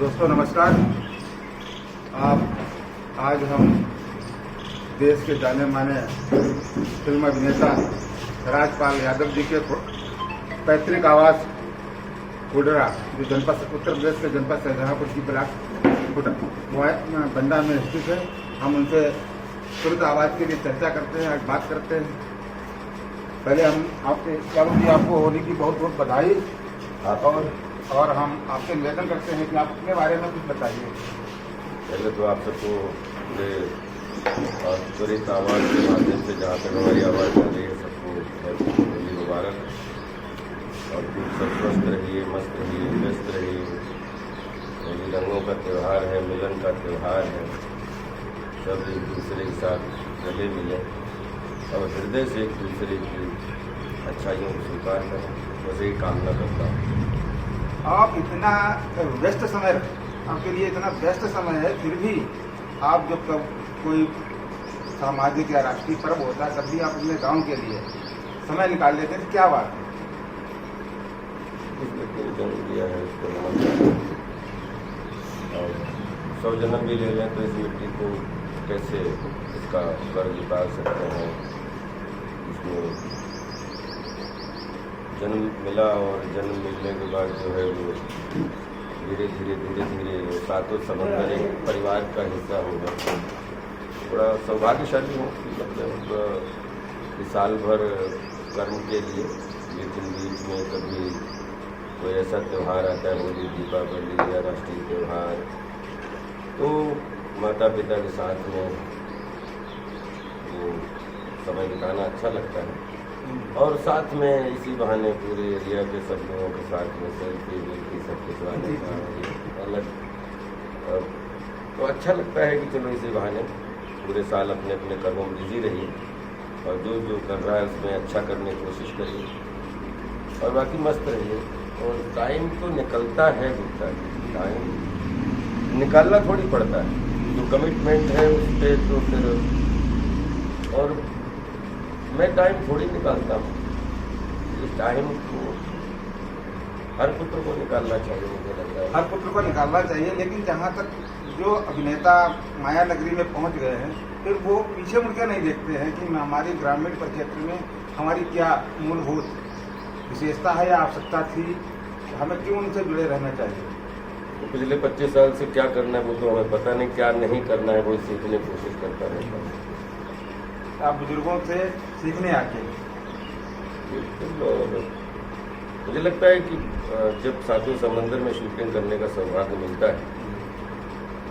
दोस्तों नमस्कार। आज हम देश के जाने माने फिल्म अभिनेता राजपाल यादव जी के पैतृक आवास कुडरा, जो जनपद उत्तर प्रदेश के जनपद शाहजहांपुर की ब्लॉक बंडा में स्थित है, हम उनसे तुरंत आवाज़ के लिए चर्चा करते हैं, आज बात करते हैं। पहले हम आपको होली की बहुत बहुत बधाई और हम आपसे निवेदन करते हैं कि आप अपने बारे में कुछ बताइए। पहले तो आप सबको पूरे त्वरित आवाज़ के माध्यम से जहाँ तक हमारी आवाज़ आ रही है सबको होली मुबारक, और खूब सब स्वस्थ रहिए, मस्त रहिए, व्यस्त रहिए। होली रंगों का त्यौहार है, मिलन का त्यौहार है, सब एक दूसरे के साथ गले मिले और हृदय से एक दूसरे की अच्छाइयों को स्वीकार करें, बस यही कामना करता हूँ। आप इतना व्यस्त समय, आपके लिए इतना व्यस्त समय है, फिर भी आप जब कोई सामाजिक या राष्ट्रीय पर्व होता है तब भी आप अपने गांव के लिए समय निकाल लेते हैं, क्या बात है? इस व्यक्ति ने जन्म दिया है, उसको नमस्कार। और 100 जन्म भी ले लें तो इस मिट्टी को कैसे इसका कर्ज उतार सकते हैं। इसमें जन्म मिला और जन्म मिलने के बाद जो है वो धीरे धीरे सातों समंदर एक परिवार का हिस्सा हो गया। बड़ा सौभाग्यशाली हूँ कि मतलब कि साल भर कर्म के लिए, लेकिन बीच में कभी कोई ऐसा त्यौहार आता है, होली, दीपावली या राष्ट्रीय त्यौहार, तो माता पिता के साथ में वो समय बिताना अच्छा लगता है। और साथ में इसी बहाने पूरे एरिया के सब लोगों के साथ में सेल्फी सब खिंचवाने का अलग तो अच्छा लगता है कि चलो इसी बहाने पूरे साल अपने अपने कर्मों में बिजी रहिए और जो जो कर रहा है उसमें अच्छा करने की कोशिश करिए और बाकी मस्त रहिए। और टाइम तो निकलता है, गुप्ता है, टाइम निकालना थोड़ी पड़ता है, जो कमिटमेंट है उस पर तो फिर। और मैं टाइम थोड़ी निकालता हूँ, इस टाइम को हर पुत्र को निकालना चाहिए, मुझे लगता है हर पुत्र को निकालना चाहिए। लेकिन जहाँ तक जो अभिनेता माया नगरी में पहुँच गए हैं, फिर वो पीछे मुड़ के नहीं देखते हैं कि हमारी ग्रामीण परिक्षेत्र में हमारी क्या मूलभूत विशेषता है या आवश्यकता थी, हमें क्यों उनसे जुड़े रहना चाहिए। तो पिछले 25 साल से क्या करना है वो तो हमें पता नहीं, क्या नहीं करना है वो सीखने की कोशिश करता रहता है। आप बुजुर्गों से सीखने आके और मुझे लगता है कि जब सातों समंदर में शूटिंग करने का सौभाग्य मिलता है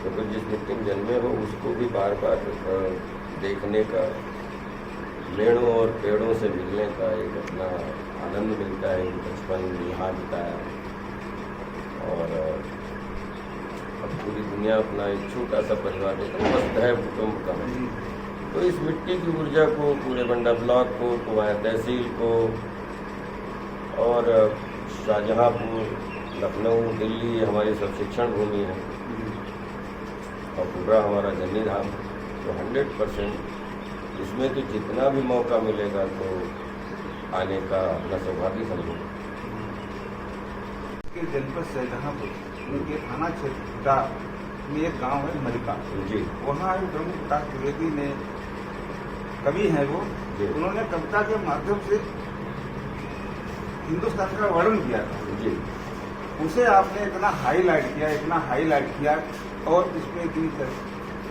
तो फिर जिस मिट्टी में जन्मे हो उसको भी बार बार देखने का, मेड़ों और पेड़ों से मिलने का एक अपना आनंद मिलता है। बचपन यहाँ बिताया और अब पूरी दुनिया अपना एक छोटा सा परिवार देखना मस्त है, कुटुंब का। तो इस मिट्टी की ऊर्जा को पूरे बंडा ब्लॉक को, कुमाऊं तहसील को और शाहजहांपुर, लखनऊ, दिल्ली हमारी सब शिक्षण भूमि है और पूरा हमारा जन्नी धाम, तो 100% इसमें तो जितना भी मौका मिलेगा तो आने का अपना सौभाग्य समझूंगा। जनपद शाहजहांपुर उनके थाना क्षेत्र में एक गांव है मलिका जी, वहाँ ब्रह्म प्रकाश द्विवेदी ने कवि हैं वो, उन्होंने कविता के माध्यम से हिंदुस्तान का वर्णन किया था जी। उसे आपने इतना हाईलाइट किया और इसमें इतनी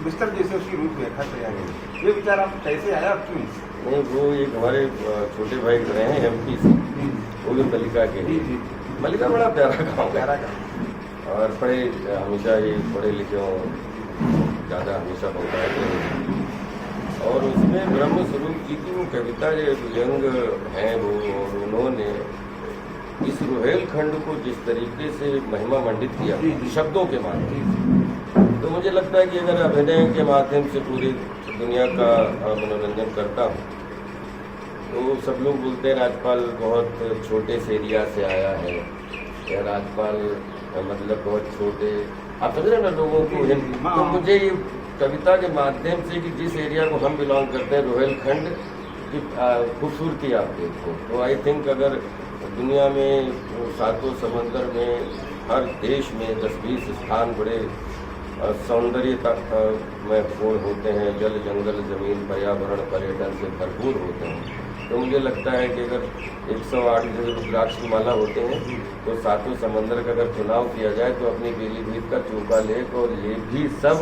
बिस्तर जैसे उसकी रूपरेखा तैयार हुई। ये विचार आप कैसे आया, क्यों? नहीं, वो एक हमारे छोटे भाई रहे हैं MP से, वो भी मलिका के। मलिका बड़ा प्यारा गाँव और पढ़े हमेशा ही पढ़े लिखे ज़्यादा हमेशा पढ़ाते हैं। और उसमें ब्रह्म स्वरूप जी की वो कविता जो व्यंग हैं वो, और उन्होंने इस रुहेलखंड को जिस तरीके से महिमा मंडित किया शब्दों के माध्यम से, तो मुझे लगता है कि अगर अभिनय के माध्यम से पूरी दुनिया का मनोरंजन करता हूँ तो सब लोग बोलते हैं राजपाल बहुत छोटे से एरिया से आया है, या राजपाल मतलब बहुत छोटे, आप समझ रहे ना लोगों को। तो मुझे ये कविता के माध्यम से कि जिस एरिया को हम बिलोंग करते हैं, रुहेलखंड की खूबसूरती आप देखो, तो आई थिंक अगर दुनिया में सातों समंदर में हर देश में 10-20 स्थान बड़े सौंदर्यता में पूर्ण होते हैं, जल जंगल जमीन पर्यावरण पर्यटन से भरपूर होते हैं। तो मुझे लगता है कि अगर 108 जो रुद्राक्ष की माला होते हैं तो सातों समंदर का अगर चुनाव किया जाए तो अपनी पीलीभीत का चोका लेक और ये भी सब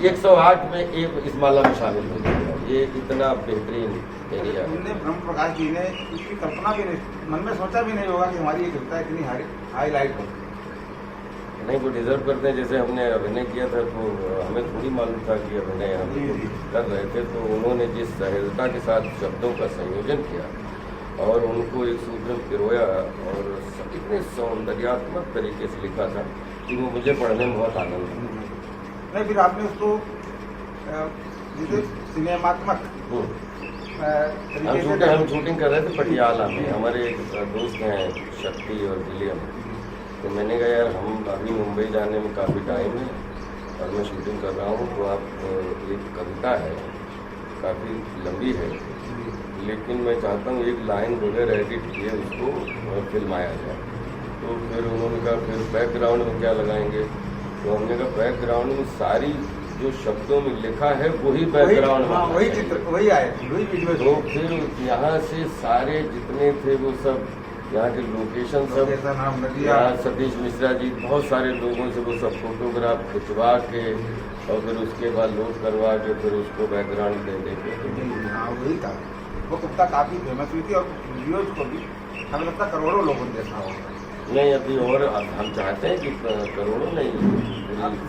108 में एक इस माला में शामिल हो जाएगा। ये इतना बेहतरीन एरिया है। उनने ब्रह्म प्रकाश जी ने इसकी कल्पना भी नहीं, मन में सोचा भी नहीं होगा कि हमारी ये कविता इतनी हाईलाइट हो। नहीं, वो डिजर्व करते हैं। जैसे हमने अभिनय किया था तो हमें थोड़ी मालूम था कि अभिनय हम कर रहे थे, तो उन्होंने जिस सहजता के साथ शब्दों का संयोजन किया और उनको एक सूत्र में पिरोया और इतने सौंदर्यात्मक तरीके से लिखा था कि वो मुझे पढ़ने में बहुत आनंद आया। नहीं, फिर आपने उसको जैसे सिनेमात्मक हम शूटिंग कर रहे थे पटियाला में। हमारे एक दोस्त हैं शक्ति और विलियम, तो मैंने कहा यार हम अभी मुंबई जाने में काफ़ी टाइम है और मैं शूटिंग कर रहा हूँ, तो आप एक कविता है काफ़ी लंबी है, लेकिन मैं चाहता हूँ एक लाइन वगैरह एडिट किए उसको और फिल्माया जाए। तो फिर उन्होंने कहा फिर बैकग्राउंड में क्या लगाएंगे, तो हमने कहा बैकग्राउंड में सारी जो शब्दों में लिखा है वही बैकग्राउंड में, वही चित्र वही आए, वही वीडियो। तो फिर यहाँ से सारे जितने थे वो सब यहाँ के लोकेशन सब, यहाँ सतीश मिश्रा जी बहुत सारे लोगों से वो सब फोटोग्राफ खिंचवा के और फिर उसके बाद लोड करवा के फिर उसको बैकग्राउंड दे दे के। हाँ, वही था। वो कविता काफ़ी फेमस हुई थी और वीडियोज को भी हमें लगता करोड़ों लोगों ने देखा होगा। नहीं, अभी और हम चाहते हैं कि करोड़ों नहीं,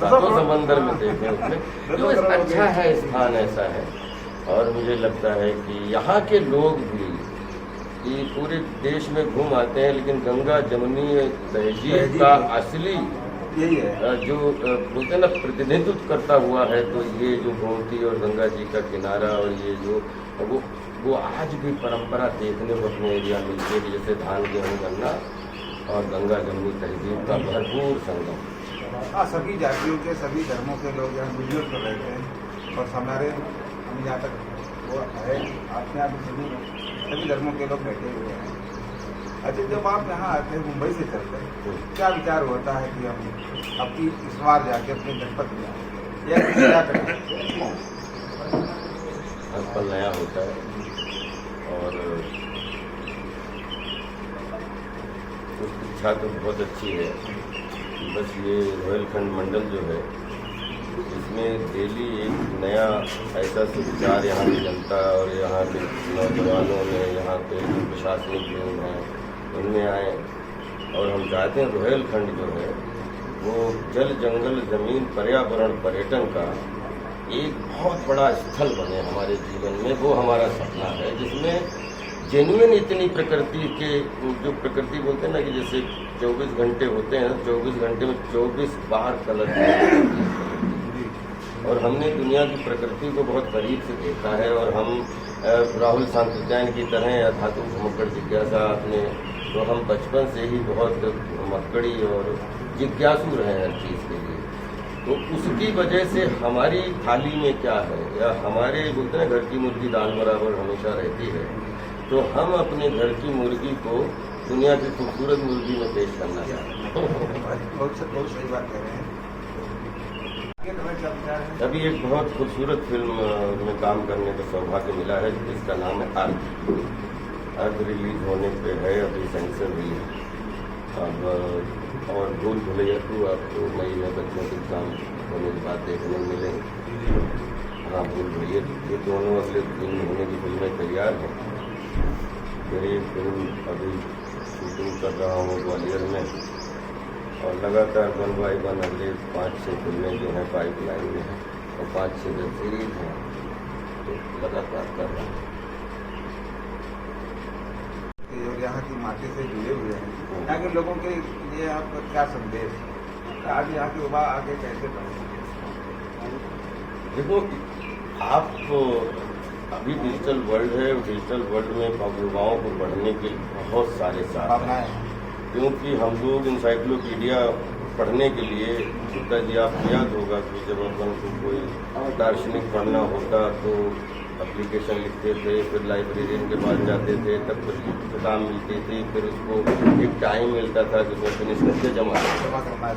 सातों समंदर में देखें उसमें। जो अच्छा है स्थान ऐसा है, और मुझे लगता है कि यहाँ के लोग भी कि पूरे देश में घूम आते हैं, लेकिन गंगा जमुनी तहजीब का असली यही है जो बोलते हैं ना प्रतिनिधित्व करता हुआ है, तो ये जो गोमती और गंगा जी का किनारा और ये जो वो आज भी परंपरा देखने को अपने एरिया में मिलती है, जैसे धान गेहूँ गन्ना और गंगा जमुनी तहजीब का भरपूर संगम। हाँ, सभी जातियों के सभी धर्मों के लोग यहाँ वीडियो कर रहते हैं और हमारे हम जहाँ तक वो है अपने आप सभी धर्मों के लोग बैठे हुए हैं। अच्छा, जब आप यहाँ आते हैं मुंबई से चलते हैं, क्या विचार होता है कि हम अपनी इस बार जाके अपने जनपद में आए या क्या करें? हर पल नया होता है और उसकी इच्छा तो बहुत अच्छी है। बस ये रोहिलखंड मंडल जो है इसमें डेली एक नया ऐसा विचार यहाँ की जनता और यहाँ के नौजवानों में, यहाँ के जो प्रशासनिक लोग हैं उनमें आए, और हम चाहते हैं रोहिलखंड जो है वो जल जंगल जमीन पर्यावरण पर्यटन का एक बहुत बड़ा स्थल बने हमारे जीवन में। वो हमारा सपना है, जिसमें जेन्युइन इतनी प्रकृति के जो प्रकृति बोलते हैं ना कि जैसे 24 घंटे होते हैं, 24 घंटे में 24 बार कलर और हमने दुनिया की प्रकृति को बहुत करीब से देखा है। और हम राहुल सांकृत्यायन की तरह या धातु घुमक्कड़ जिज्ञासा अपने, तो हम बचपन से ही बहुत मक्कड़ी और जिज्ञासु रहे हर चीज़ के लिए। तो उसकी वजह से हमारी थाली में क्या है, या हमारे बोलते हैं घर की मुर्गी दाल बराबर हमेशा रहती है, तो हम अपने घर की मुर्गी को दुनिया की खूबसूरत मुर्गी में पेश करना चाहते हैं। बहुत सही बात कह रहे हैं। अभी एक बहुत खूबसूरत फिल्म में काम करने का सौभाग्य मिला है, जिसका नाम है अर्थ रिलीज होने पे है, अभी सेंसर हुई है अब। और भूल भुलैया 2 आपको मई में बच्चों के एग्जाम होने के बाद देखने मिलेंगे। हाँ, भूल भुलैया ये दोनों अगले 3 महीने की फिल्में तैयार हैं। फिर एक फिल्म अभी शूटिंग कर रहा हूँ ग्वालियर में, और लगातार 1 by 1 अगले 5-6 फिल्में जो हैं पाइपलाइन में हैं और 5-6 वेब सीरीज हैं, तो लगातार कर रहा हूँ। यहाँ की माटी से जुड़े हुए हैं, यहाँ के लोगों के लिए आपका क्या संदेश, आज यहाँ के युवा आगे कैसे बढ़े? देखो, आप अभी डिजिटल वर्ल्ड है, डिजिटल वर्ल्ड में युवाओं को बढ़ने के बहुत सारे साधन हैं, क्योंकि हम लोग इंसाइक्लोपीडिया पढ़ने के लिए, गुप्ता जी आपको याद होगा कि जब अपन को कोई दार्शनिक पढ़ना होता तो एप्लीकेशन लिखते थे, फिर लाइब्रेरियन के पास जाते थे, तब कुछ किताब मिलती थी, फिर उसको एक टाइम मिलता था कि उसमें फिनिश करके जमा जमा करना है,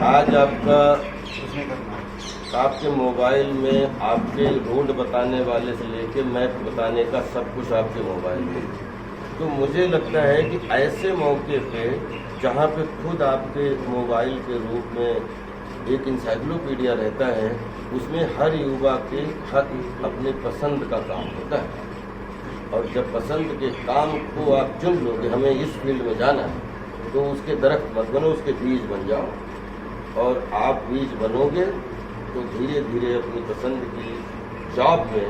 आज आपका कुछ नहीं करना है। आपके मोबाइल में आपके रोड बताने वाले से लेके मैप बताने का सब कुछ आपके मोबाइल में। तो मुझे लगता है कि ऐसे मौके पे जहाँ पे खुद आपके मोबाइल के रूप में एक इंसाइक्लोपीडिया रहता है, उसमें हर युवा के हर अपने पसंद का काम होता है। और जब पसंद के काम को आप चुन लोगे, हमें इस फील्ड में जाना है, तो उसके दरख्त मत बनो, उसके बीज बन जाओ। और आप बीज बनोगे तो धीरे धीरे अपनी पसंद की जॉब में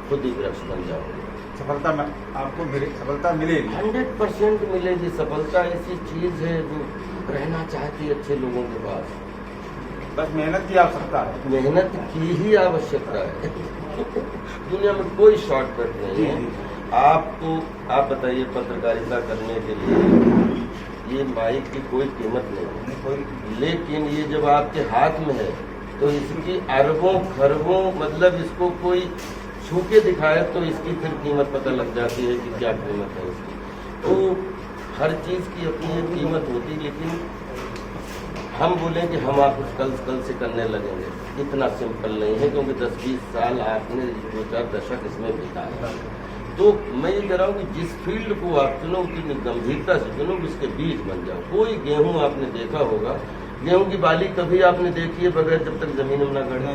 खुद ही वृक्ष बन जाओगे। सफलता में आपको सफलता मिलेगी। 100% मिलेगी। सफलता ऐसी चीज़ है जो रहना चाहती है अच्छे लोगों के पास। बस मेहनत की आवश्यकता है। मेहनत की ही आवश्यकता है। दुनिया में कोई शॉर्टकट नहीं है। आपको आप बताइए, पत्रकारिता करने के लिए ये माइक की कोई कीमत नहीं है, लेकिन ये जब आपके हाथ में है तो इसकी अरबों खरबों, मतलब इसको कोई छू के दिखाए तो इसकी फिर कीमत पता लग जाती है कि क्या कीमत है इसकी। तो हर चीज़ की अपनी एक कीमत होती, लेकिन हम बोलें कि हम आप कल से करने लगेंगे, इतना सिंपल नहीं है, क्योंकि 10-20 साल आपने 2-4 दशक इसमें बिताया। तो मैं ये कह रहा हूँ कि जिस फील्ड को आप चुनो कि गंभीरता से चुनो, उसके बीज बन जाओ। कोई गेहूं आपने देखा होगा, गेहूं की बाली कभी आपने देखी है बगैर जब तक जमीन में ना गड़े?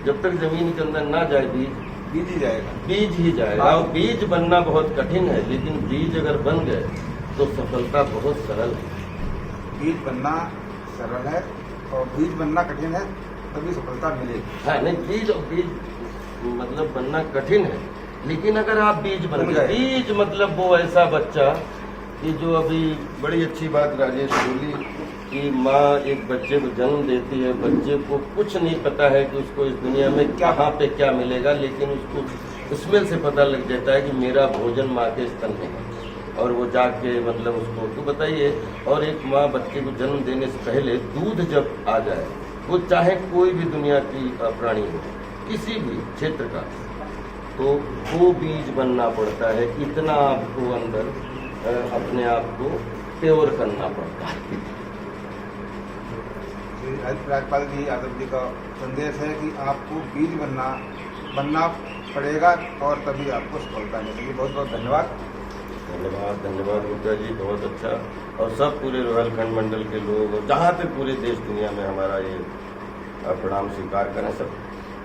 जब तक जमीन के अंदर ना जाए बीज ही जाएगा, बीज ही जाएगा। और बीज बनना बहुत कठिन है, लेकिन बीज अगर बन गए तो सफलता बहुत सरल है। बीज बनना सरल है और बीज बनना कठिन है, तभी सफलता मिलेगी। हाँ, नहीं, बीज मतलब बनना कठिन है, लेकिन अगर आप बीज बन गए, बीज मतलब वो ऐसा बच्चा कि जो अभी बड़ी अच्छी बात राजेश बोली कि माँ एक बच्चे को जन्म देती है, बच्चे को कुछ नहीं पता है कि उसको इस दुनिया में कहाँ पे क्या मिलेगा, लेकिन उसको स्मेल से पता लग जाता है कि मेरा भोजन माँ के स्तन में है, और वो जाके मतलब उसको तो बताइए। और एक माँ बच्चे को जन्म देने से पहले दूध जब आ जाए, वो चाहे कोई भी दुनिया की प्राणी हो, किसी भी क्षेत्र का, तो वो बीज बनना पड़ता है। इतना आपको अंदर अपने आप को प्योर करना पड़ता है। राज्यपाल जी यादव जी का संदेश है कि आपको बीज बनना पड़ेगा और तभी आपको सफलता मिलेगी। बहुत बहुत धन्यवाद। धन्यवाद गुप्ता जी, बहुत अच्छा। और सब पूरे रोहलखंड मंडल के लोग, और जहाँ तक पूरे देश दुनिया में हमारा ये प्रणाम स्वीकार करें सब,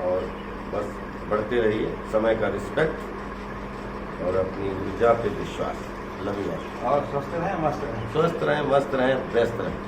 और बस बढ़ते रहिए, समय का रिस्पेक्ट और अपनी ऊर्जा पे विश्वास। Love you. और स्वस्थ रहें, मस्त रहें। स्वस्थ रहें, मस्त रहें, व्यस्त रहें।